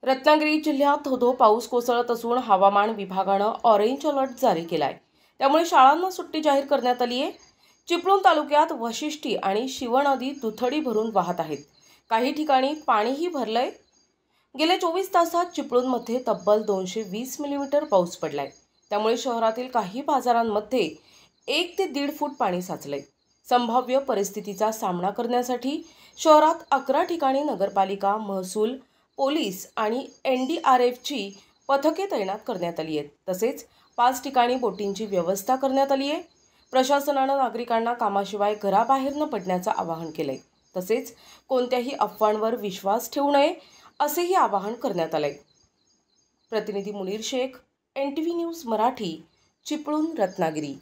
रत्नागिरी जिल्ह्यात धो पाऊस कोसळत असून हवामान विभागानं ऑरेंज अलर्ट जारी केलाय। त्यामुळे शाळांना सुट्टी जाहीर करण्यात आली आहे। चिपळूण तालुक्यात वशिष्ठी आणि शिव नदी दुथडी भरून वाहत आहेत। काही ठिकाणी पाणीही भरलंय। गेल्या 24 तासात चिपळूणमध्ये तब्बल 220 मिलीमीटर पाऊस पडलाय। त्यामुळे शहरातील काही बाजारांमध्ये 1 ते 1.5 फूट पाणी साचलंय। संभाव्य परिस्थितीचा सामना करण्यासाठी शहरात 11 ठिकाणी नगरपालिका, महसूल, पोलीस आणि NDRFची पथके तैनात करण्यात आली आहेत। तसेच 5 ठिकाणी बोटींची व्यवस्था करण्यात आली आहे। प्रशासनाने नागरिकांना कामाशिवाय घराबाहेर न पडण्याचं आवाहन केलंय। तसेच कोणत्याही अफवांवर विश्वास ठेवू नये असेही आवाहन करण्यात आलंय। प्रतिनिधी मुनीर शेख, NTV न्यूज मराठी, चिपळूण, रत्नागिरी।